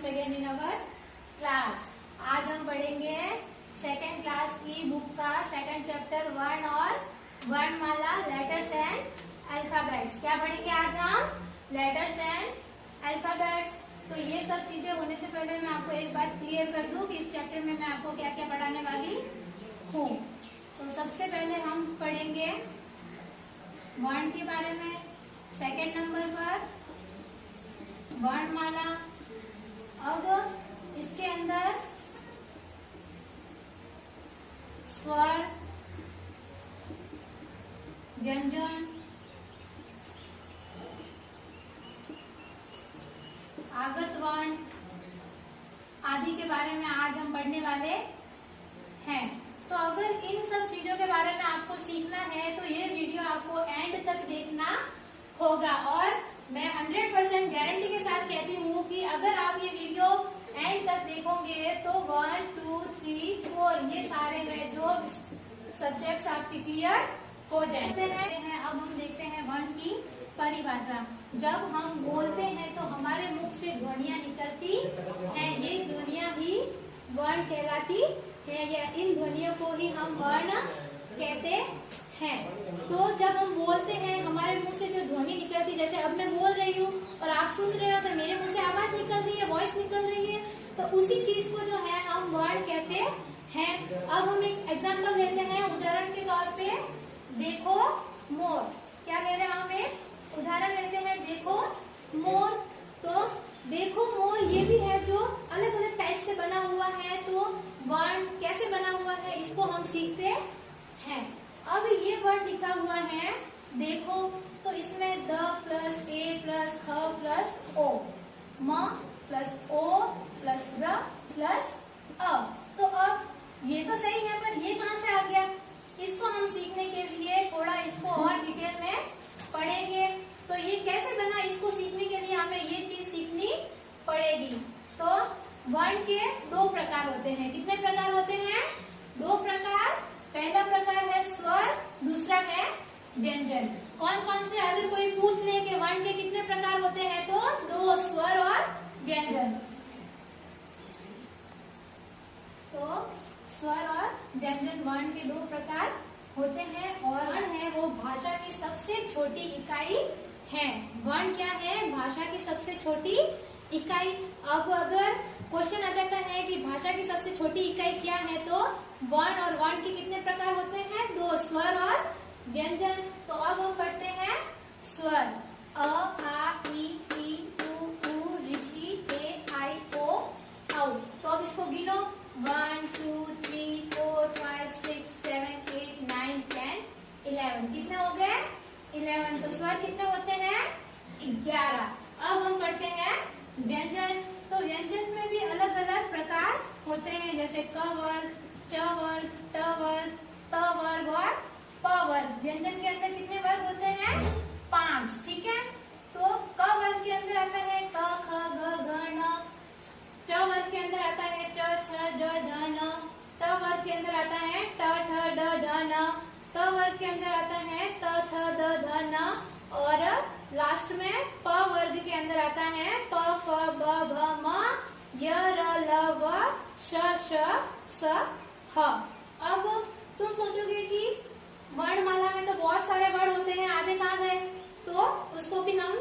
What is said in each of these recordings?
once again in our class. आज हम पढ़ेंगे सेकेंड क्लास की बुक का सेकेंड चैप्टर वर्ण और वर्णमाला, लेटर्स एंड अल्फाबेट्स। क्या पढ़ेंगे आज हम? Letters and alphabets. तो ये सब चीजें होने से पहले मैं आपको एक बात क्लियर कर दूं कि इस चैप्टर में मैं आपको क्या क्या पढ़ाने वाली हूँ। तो सबसे पहले हम पढ़ेंगे वर्ण के बारे में, सेकेंड नंबर पर वर्णमाला। अब इसके अंदर स्वर, व्यंजन, आगत वर्ण आदि के बारे में आज हम पढ़ने वाले हैं। तो अगर इन सब चीजों के बारे में आपको सीखना है तो ये वीडियो आपको एंड तक देखना होगा। और मैं 100% गारंटी के साथ कहती हूँ कि अगर आप ये वीडियो एंड तक देखोगे तो 1, 2, 3, 4 ये सारे हैं जो सब्जेक्ट्स आपके क्लियर हो जाते हैं। अब हम देखते हैं वर्ण की परिभाषा। जब हम बोलते हैं तो हमारे मुख से ध्वनियां निकलती हैं, ये ध्वनियां ही वर्ण कहलाती है, या इन ध्वनियों को ही हम वर्ण कहते हैं। तो जब हम बोलते हैं हमारे मुंह से जो ध्वनि निकलती, जैसे अब मैं बोल रही हूँ और आप सुन रहे हो तो मेरे मुंह से आवाज निकल रही है, वॉइस निकल रही है, तो उसी चीज को जो है हम वर्ण कहते हैं। अब हम एक एग्जांपल लेते हैं, उदाहरण के तौर पे देखो मोर। क्या ले रहे हैं हम? एक उदाहरण लेते हैं, देखो मोर। तो देखो मोर ये भी है जो अलग अलग टाइप से बना हुआ है। तो वर्ण कैसे बना हुआ है इसको हम सीखते हैं। अब ये वर्ड लिखा हुआ है देखो, तो इसमें द प्लस ए प्लस ख प्लस ओ, म प्लस ओ प्लस र प्लस अ। तो अब ये तो सही है, पर ये कहाँ से आ गया? इसको हम सीखने के लिए थोड़ा इसको और डिटेल में पढ़ेंगे। तो ये कैसे बना, इसको सीखने के लिए हमें ये चीज सीखनी पड़ेगी। तो वर्ण के दो प्रकार होते हैं। कितने प्रकार होते हैं? दो प्रकार। पहला प्रकार है स्वर, दूसरा है व्यंजन। कौन कौन से? अगर कोई पूछ ले कि वर्ण के कितने प्रकार होते हैं तो दो, स्वर और व्यंजन। तो स्वर और व्यंजन वर्ण के दो प्रकार होते हैं। और वर्ण है वो भाषा की सबसे छोटी इकाई है। वर्ण क्या है? भाषा की सबसे छोटी इकाई। अब अगर क्वेश्चन आ जाता है कि भाषा की सबसे छोटी इकाई क्या है, तो वर्ण और वर्ण के कितने प्रकार होते हैं? दो, स्वर और व्यंजन। तो अब हम पढ़ते हैं स्वर। अ, आ, ई, उ, ऋषि, ए, आई, ओ, औ। तो अब इसको गिनो। 1, 2, 3, 4, 5, 6, 7, 8, 9, 10, 11। कितने हो गए? 11। तो स्वर कितने होते हैं? 11। अब हम पढ़ते हैं व्यंजन। तो व्यंजन में भी अलग अलग प्रकार होते हैं, जैसे क वर्ग, च वर्ग, ट वर्ग, त वर्ग और प वर्ग। व्यंजन के अंदर कितने वर्ग होते हैं? 5। ठीक है। तो क वर्ग के अंदर आता है क, ख, ग, घ, न। च वर्ग के अंदर आता है च, छ, ज, झ, न। ट वर्ग के अंदर आता है ट, ठ, ड, ढ, न। त वर्ग के अंदर आता है त, थ, द, ध, न। और लास्ट में प वर्ग के अंदर आता है प, फ, ब, भ, म, य, र, ल, व, श, स, ह। अब तुम सोचोगे कि वर्णमाला में तो बहुत सारे वर्ड होते हैं, आधे कहाँ गए? तो उसको भी हम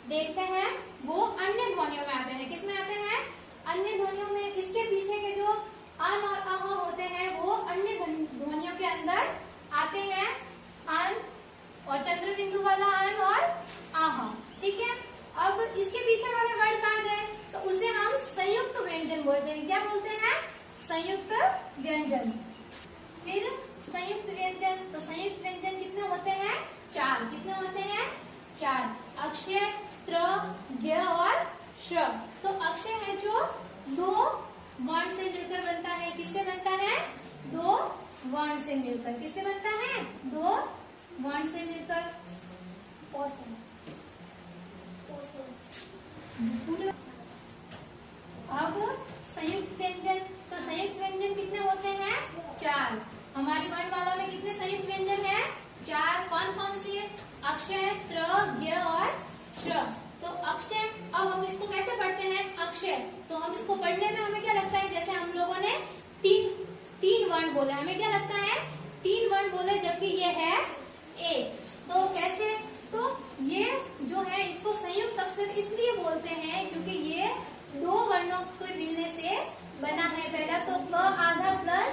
देखते हैं। वो अन्य ध्वनियों में आते हैं। किस में आते हैं? अन्य ध्वनियों में। इसके पीछे के जो अन और अह होते हैं वो अन्य ध्वनियों के अंदर आते हैं। अन और चंद्र बिंदु वाला अन और आह। ठीक है। अब इसके पीछे वाले वर्ड कहाँ गए? तो उसे हम संयुक्त व्यंजन बोलते हैं। क्या बोलते हैं? संयुक्त व्यंजन। फिर संयुक्त व्यंजन। तो संयुक्त व्यंजन कितने होते हैं? 4। कितने होते हैं? 4। अक्षय, त्र, ज्ञ और श। तो अक्षय है जो दो वर्ण से मिलकर बनता है। किससे बनता है? दो वर्ण से मिलकर। किससे बनता है? दो वर्ण से मिलकर। अब संयुक्त व्यंजन। तो संयुक्त व्यंजन कितने होते हैं? 4। हमारी वर्णमाला में कितने संयुक्त व्यंजन हैं? 4। कौन कौन सी है? अक्षय, त्र, ज्ञ और श। तो अक्षय, अब हम इसको कैसे पढ़ते हैं? अक्षय। तो हम इसको उसको पढ़ने में हमें क्या लगता है, जैसे हम लोगों ने तीन वर्ण बोले, हमें क्या लगता है 3 वर्ण बोले, जबकि ये है एक। तो कैसे, तो ये जो है इसको संयुक्त अक्षर इसलिए बोलते हैं क्योंकि ये 2 वर्णों के मिलने से बना है। पहला तो क आधा प्लस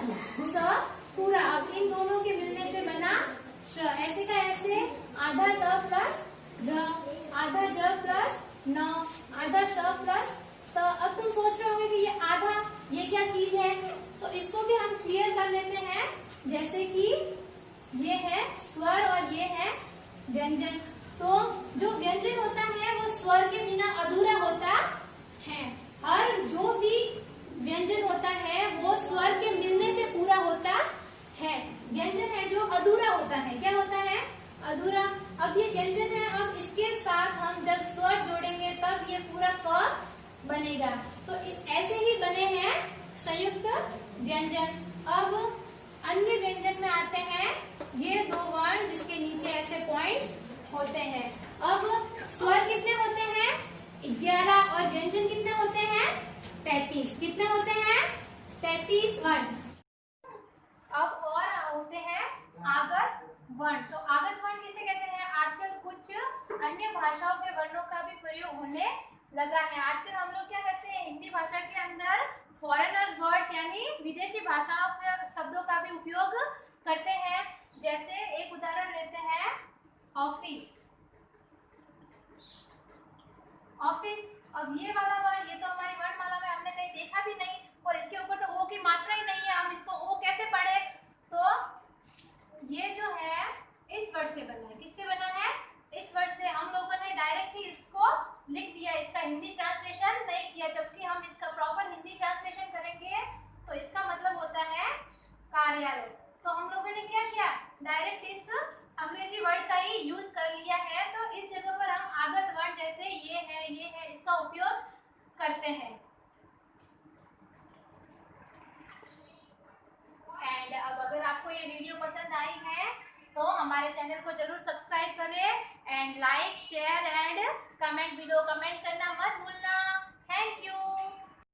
स पूरा, अब इन दोनों के मिलने से बना श। ऐसे का ऐसे आधा त प्लस र, आधा ज प्लस न, आधा श प्लस त। अब तुम सोच रहे होगे कि ये आधा ये क्या चीज है, तो इसको भी हम क्लियर कर लेते हैं। जैसे कि ये है स्वर और ये है व्यंजन। तो जो व्यंजन होता है वो स्वर के बिना अधूरा होता है, और जो भी व्यंजन होता है वो स्वर के मिलने से पूरा होता है। व्यंजन है जो अधूरा होता है, क्या होता है, अधूरा। अब ये व्यंजन है, अब इसके साथ हम जब स्वर जोड़ेंगे तब ये पूरा क बनेगा। तो ऐसे ही बने हैं संयुक्त व्यंजन। अब अन्य व्यंजन में आते हैं ये 2 वर्ण जिसके नीचे ऐसे पॉइंट्स होते हैं। अब स्वर कितने होते हैं 11 और व्यंजन कितने होते हैं 33। कितने होते हैं 33 वर्ण। अब और होते हैं आगत वर्ण। तो आगत वर्ण किसे कहते हैं, आजकल कुछ अन्य भाषाओं के वर्णों का भी प्रयोग होने लगा है। आजकल हम लोग क्या करते हैं, हिंदी भाषा के अंदर फॉरेनर्स वर्ड्स यानी विदेशी भाषाओं के शब्दों का भी उपयोग करते हैं। जैसे एक उदाहरण लेते हैं ऑफिस। ऑफिस, अब ये वाला वर्ड, ये तो हमारी वर्णमाला में हमने कहीं देखा भी नहीं, और इसके ऊपर तो ओ की मात्रा ही नहीं है, हम इसको ओ कैसे पढ़े। तो ये जो है इस वर्ड से बना है। किससे बना है, इस वर्ड से। हम लोगों ने डायरेक्ट ही इसको लिख दिया, इसका हिंदी ट्रांसलेशन नहीं किया, जबकि हम इसका प्रॉपर हिंदी ट्रांसलेशन करेंगे तो इसका मतलब होता है कार्यालय। तो हम लोगों ने क्या किया, डायरेक्ट इस अंग्रेजी वर्ड का ही यूज कर लिया है। तो इस जगह पर हम आगत वर्ण जैसे ये है इसका उपयोग करते हैं। एंड अब अगर आपको ये वीडियो पसंद आई है तो हमारे चैनल को जरूर सब्सक्राइब करें, and like share and comment below. Comment करना मत भूलना। Thank you.